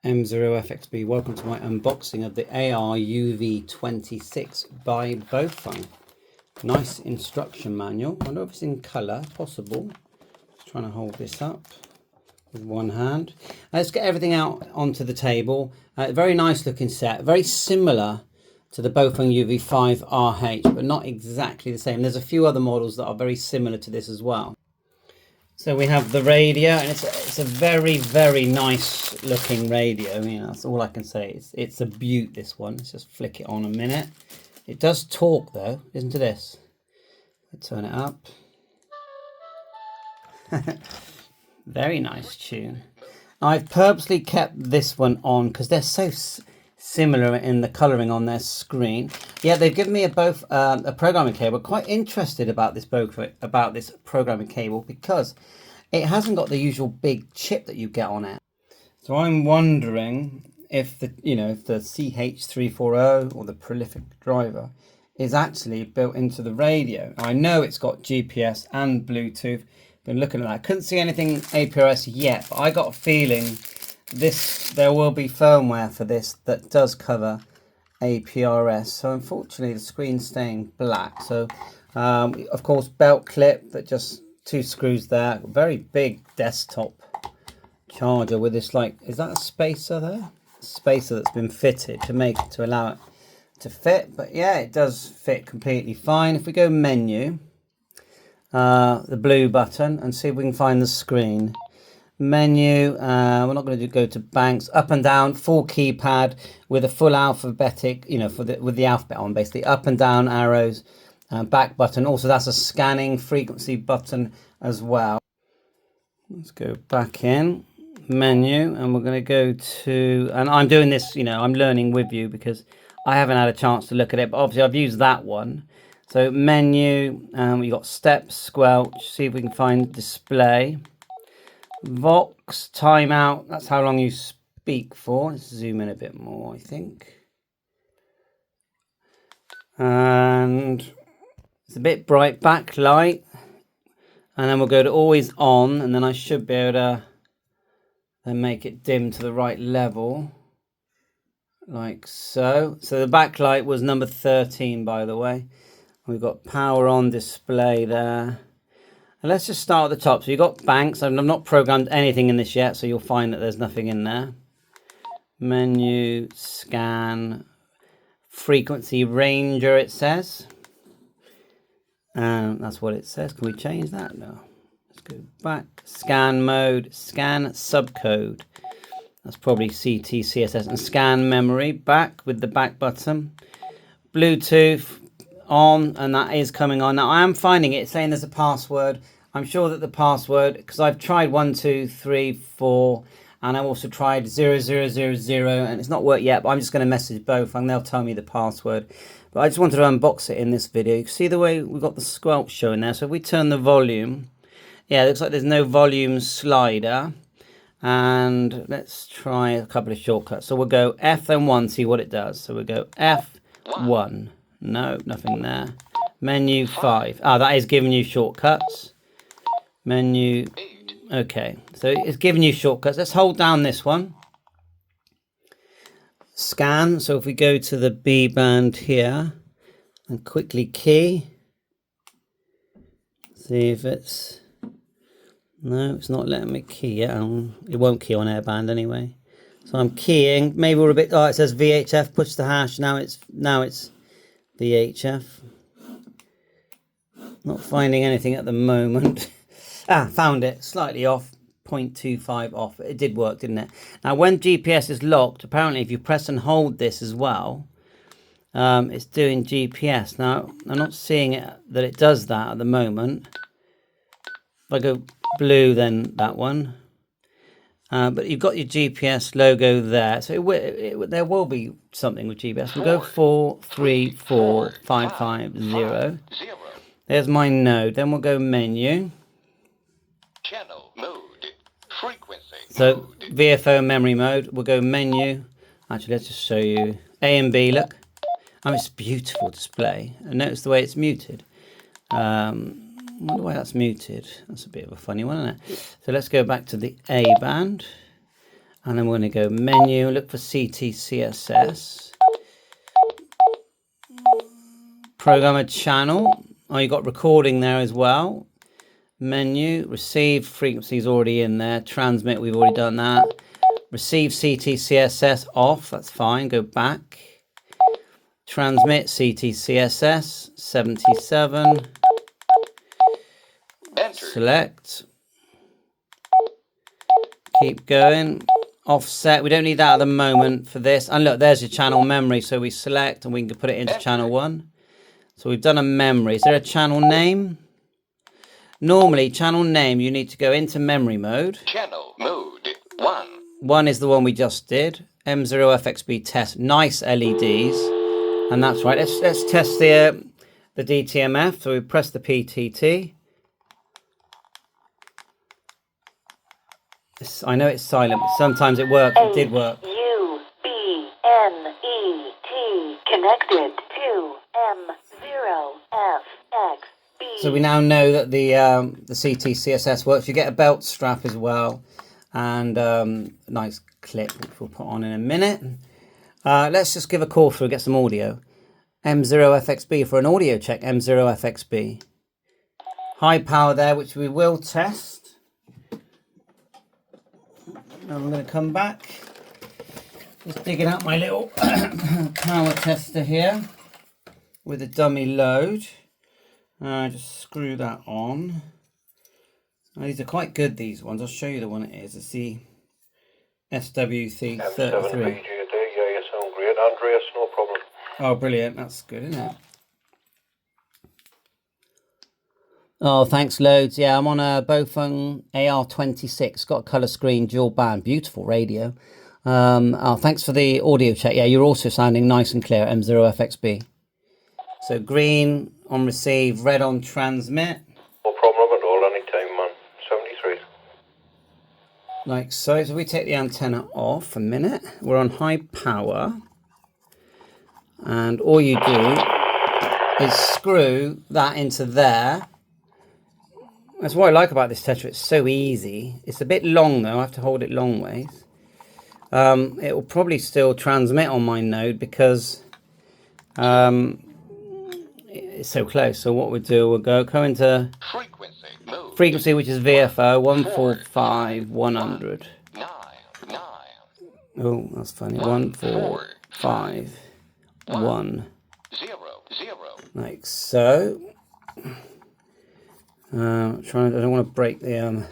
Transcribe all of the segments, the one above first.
M0FXB, welcome to my unboxing of the AR-26 by Baofeng. Nice instruction manual. I wonder if it's in colour, possible. Just trying to hold this up with one hand. Let's get everything out onto the table. Very nice looking set, very similar to the Baofeng UV5RH, but not exactly the same. There's a few other models that are very similar to this as well. So we have the radio, and it's a very, very nice looking radio. I mean, that's all I can say. It's a beaut, this one. Let's just flick it on a minute. It does talk though. Listen to this. Let's turn it up. Very nice tune. I've purposely kept this one on because they're so similar in the colouring on their screen. Yeah, they've given me a programming cable. Quite interested about this programming cable because it hasn't got the usual big chip that you get on it. So I'm wondering if the CH340 or the prolific driver is actually built into the radio. I know it's got GPS and Bluetooth. Been looking at that. Couldn't see anything APRS yet, but I got a feeling there will be firmware for this that does cover APRS. So unfortunately the screen's staying black. So of course belt clip, that just 2 screws there. Very big desktop charger with this, like, is that a spacer there? Spacer that's been fitted to allow it to fit. But yeah, it does fit completely fine. If we go menu, the blue button, and see if we can find the screen. Menu, we're not going to go to banks. Up and down, full keypad with a full alphabetic, with the alphabet on, basically. Up and down arrows, back button. Also, that's a scanning frequency button as well. Let's go back in menu, and we're going to go to, and I'm doing this, I'm learning with you because I haven't had a chance to look at it, but obviously I've used that one. So menu, we got steps, squelch. See if we can find display. Vox, timeout, that's how long you speak for. Let's zoom in a bit more, I think. And it's a bit bright, backlight. And then we'll go to always on, and then I should be able to then make it dim to the right level. Like so. So the backlight was number 13, by the way. We've got power on display there. And let's just start at the top. So you've got banks. I've not programmed anything in this yet, so you'll find that there's nothing in there. Menu, scan, frequency ranger, it says. That's what it says. Can we change that? No. Let's go back. Scan mode, scan subcode. That's probably CT, CSS, and scan memory. Back with the back button. Bluetooth on, and that is coming on. Now I am finding it saying there's a password. I'm sure that the password, because I've tried 1 2 3 4, and I've also tried 0000, and it's not worked yet, but I'm just going to message both and they'll tell me the password. But I just wanted to unbox it in this video. You can see the way we've got the squelch showing there. So if we turn the volume, yeah, it looks like there's no volume slider. And let's try a couple of shortcuts. So we'll go F then 1, see what it does. So we'll go F1. No, nothing there. Menu 5. That is giving you shortcuts. Menu. Okay, so it's giving you shortcuts. Let's hold down this one. Scan. So if we go to the B band here and quickly key. See if it's... No, it's not letting me key yet. It won't key on airband anyway. So I'm keying. Maybe we're a bit... Oh, it says VHF. Push the hash. Now it's VHF. Not finding anything at the moment. Found it. Slightly off. 0.25 off. It did work, didn't it? Now, when GPS is locked, apparently if you press and hold this as well, it's doing GPS. Now, I'm not seeing it that it does that at the moment. If I go blue, then that one. But you've got your GPS logo there, so there will be something with GPS. We'll go 434550. There's my node. Then we'll go menu. Channel mode. Frequency. So VFO memory mode. We'll go menu. Actually, let's just show you A and B. Look, it's a beautiful display. And notice the way it's muted. I wonder why that's muted. That's a bit of a funny one, isn't it? So let's go back to the A band. And then we're going to go menu, look for CTCSS. Program a channel. Oh, you got recording there as well. Menu, receive frequency is already in there. Transmit, we've already done that. Receive CTCSS off, that's fine. Go back. Transmit CTCSS 77. Enter. Select. Keep going. Offset, we don't need that at the moment for this. And look, there's your channel memory. So we select and we can put it into channel 1. So we've done a memory. Is there a channel name? Normally, channel name, you need to go into memory mode. Channel mode 1. 1 is the one we just did. M0FXB test. Nice LEDs. And that's right. Let's test the DTMF. So we press the PTT. I know it's silent, but sometimes it works. It did work. UBNET connected to M0FXB. So we now know that the CTCSS works. You get a belt strap as well, and a nice clip which we'll put on in a minute. Let's just give a call through, get some audio. M0FXB for an audio check. M0FXB. High power there, which we will test. I'm going to come back. Just digging out my little power tester here with a dummy load. Just screw that on. These are quite good, these ones. I'll show you the one it is. It's the SWC33. Yeah, you sound great. Andreas, no problem. Oh, brilliant. That's good, isn't it? Oh, thanks loads. Yeah, I'm on a Baofeng AR-26. Got a colour screen, dual band. Beautiful radio. Oh, thanks for the audio check. Yeah, you're also sounding nice and clear, M0FXB. So green on receive, red on transmit. No problem at all, anytime, man. 73. Like so. So we take the antenna off a minute. We're on high power. And all you do is screw that into there. That's what I like about this Tetra. It's so easy. It's a bit long though. I have to hold it long ways. It will probably still transmit on my node because it's so close. So what we'll do, we'll go into frequency, which is VFO 145,100. Oh, that's funny. 145,100. Like so. I don't want to break the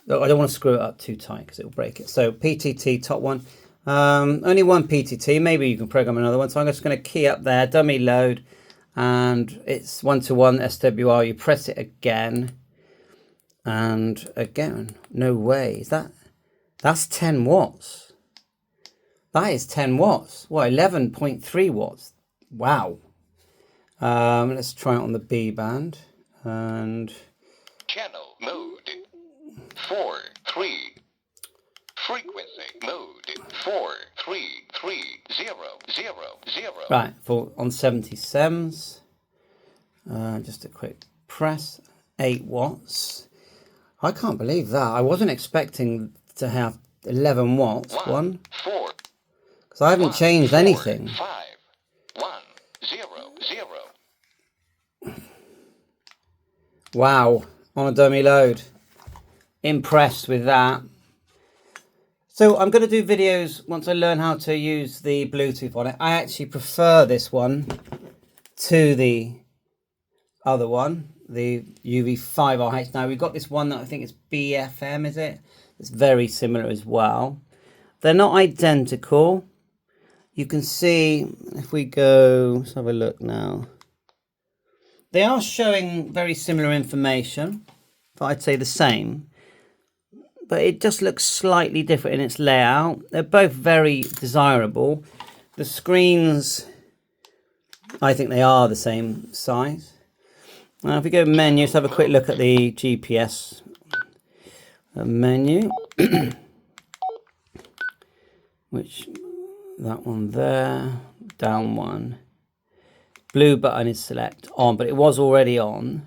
I don't want to screw it up too tight because it will break it. So PTT top one, only one PTT. Maybe you can program another one. So I'm just going to key up there, dummy load, and it's 1-to-1 SWR. You press it again, and again. No way. That's 10 watts. That is 10 watts. What, 11.3 watts? Wow. Let's try it on the B band. And channel mode 4-3. Frequency mode 43300. Right, on 77s. Just a quick press. 8 watts. I can't believe that. I wasn't expecting to have 11 watts. 1, 4. Because I haven't changed anything. 5, 1, 0, 0. Wow, on a dummy load. Impressed with that. So I'm going to do videos once I learn how to use the Bluetooth on it. I actually prefer this one to the other one, the UV5RH. Now we've got this one that I think is BFM, is it? It's very similar as well. They're not identical. You can see if we go, let's have a look now. They are showing very similar information, but I'd say the same. But it just looks slightly different in its layout. They're both very desirable. The screens, I think they are the same size. Now if we go menu, let's have a quick look at the GPS menu. Which, that one there, down one. Blue button is select on, but it was already on.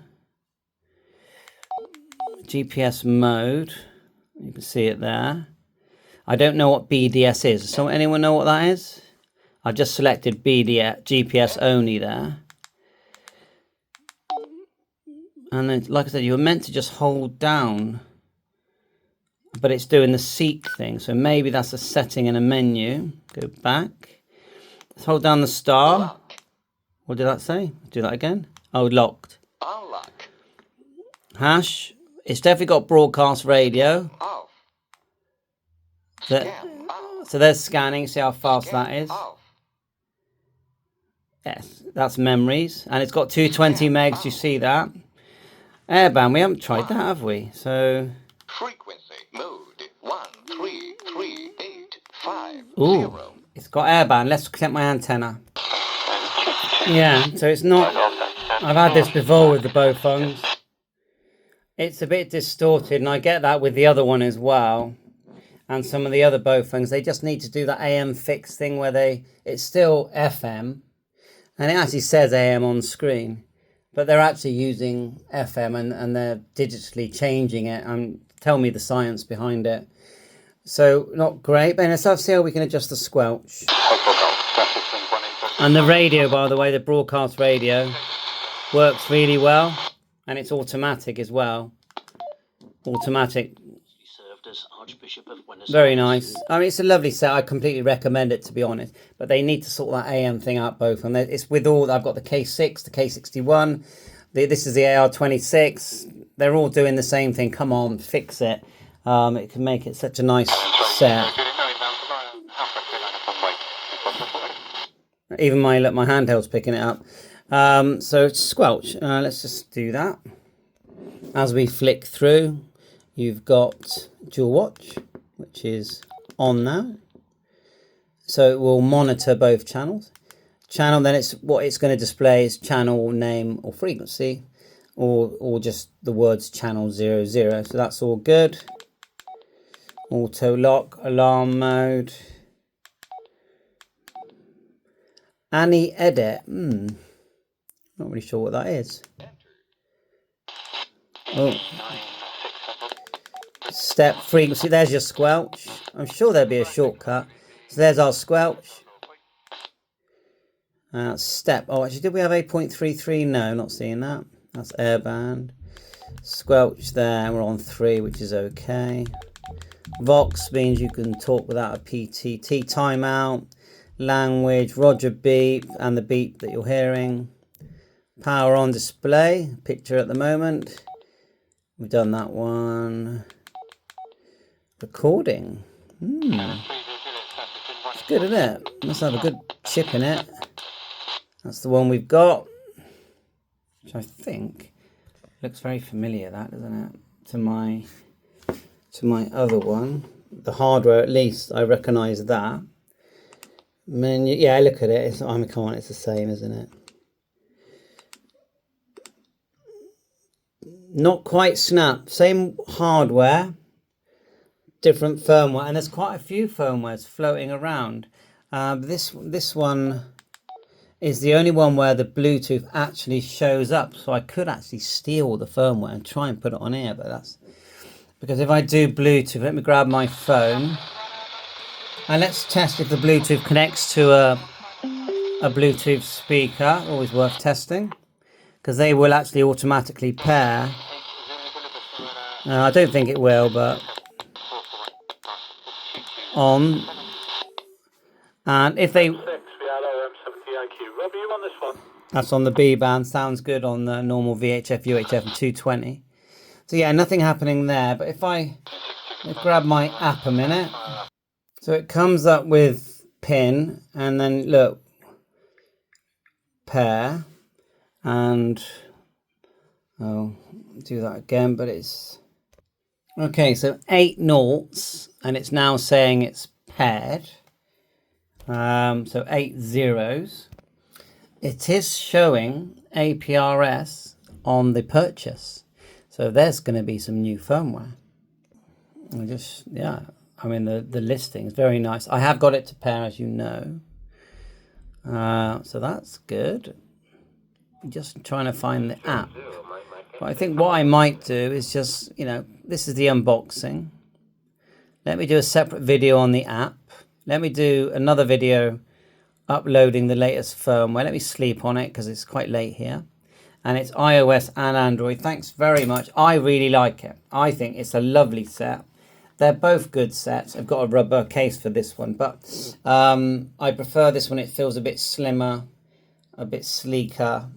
GPS mode, you can see it there. I don't know what BDS is. So anyone know what that is? I've just selected BDS, GPS only there. And then, like I said, you were meant to just hold down, but it's doing the seek thing. So maybe that's a setting in a menu. Go back. Let's hold down the star. Lock. What did that say? Do that again. Oh, locked. Unlock. Hash. It's definitely got broadcast radio. Off. That, Scan off. so there's scanning. See how fast Scan that is. off. Yes, that's memories. And it's got 220 megs. You see that? Airband. We haven't tried that, have we? So... Frequency mode 13385. Ooh, it's got airband. Let's connect my antenna. Yeah, so it's not... I've had this before with the Baofengs. It's a bit distorted, and I get that with the other one as well. And some of the other Baofengs, they just need to do that AM fix thing where it's still FM. And it actually says AM on screen. But they're actually using FM and they're digitally changing it and tell me the science behind it. So not great, but let's see how we can adjust the squelch. And the radio, by the way, the broadcast radio works really well, and it's automatic as well. Automatic. Very nice. I mean, it's a lovely set. I completely recommend it, to be honest. But they need to sort that AM thing out both. And it's with all. I've got the K6, the K61. This is the AR-26. They're all doing the same thing. Come on, fix it. It can make it such a nice set. Even my handheld's picking it up. So squelch. Let's just do that. As we flick through, you've got dual watch, which is on now. So it will monitor both channels. Channel, then what it's going to display is channel name or frequency, or just the words channel 00. So that's all good. Auto lock, alarm mode. Any edit. Not really sure what that is. Oh. Step frequency. There's your squelch. I'm sure there'll be a shortcut. So there's our squelch. Step. Oh, actually, did we have 8.33? No, not seeing that. That's airband. Squelch there. We're on 3, which is okay. Vox means you can talk without a PTT. Timeout. Language. Roger beep. And the beep that you're hearing. Power on display. Picture at the moment. We've done that one. Recording. It's good, isn't it? Must have a good chip in it. That's the one we've got. Which I think looks very familiar, that, doesn't it? To my other one. The hardware, at least, I recognise that. Menu, yeah, look at it. I mean, come on, it's the same, isn't it? Not quite snap. Same hardware, different firmware, and there's quite a few firmwares floating around. This one is the only one where the Bluetooth actually shows up. So I could actually steal the firmware and try and put it on here, but that's because if I do Bluetooth, let me grab my phone and let's test if the Bluetooth connects to a Bluetooth speaker. Always worth testing, because they will actually automatically pair. I don't think it will, but on. And if they... That's on the B band. Sounds good on the normal VHF, UHF and 220. So yeah, nothing happening there. But if I grab my app a minute. So it comes up with pin, and then look, pair. And I'll do that again, but it's okay. So 8 noughts, and it's now saying it's paired. So 8 zeros. It is showing APRS on the purchase, so there's going to be some new firmware. I mean the listing is very nice. I have got it to pair, as you know, so that's good. Just trying to find the app. But I think what I might do is just, this is the unboxing. Let me do a separate video on the app. Let me do another video uploading the latest firmware. Let me sleep on it because it's quite late here. And it's iOS and Android. Thanks very much. I really like it. I think it's a lovely set. They're both good sets. I've got a rubber case for this one, but I prefer this one. It feels a bit slimmer, a bit sleeker,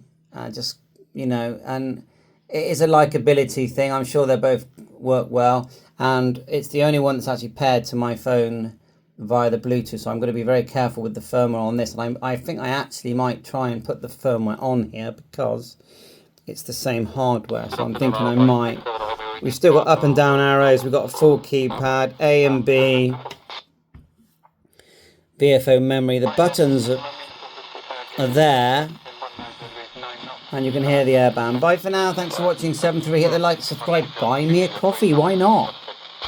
just, you know, and it is a likability thing. I'm sure they both work well, and it's the only one that's actually paired to my phone via the Bluetooth, so I'm going to be very careful with the firmware on this. And I think I actually might try and put the firmware on here because it's the same hardware, so I'm thinking I might. We've still got up and down arrows, we've got a full keypad, A and B, VFO memory. The buttons are there, and you can hear the airband. Bye for now, thanks for watching 7-3. Hit the like, subscribe, buy me a coffee, why not?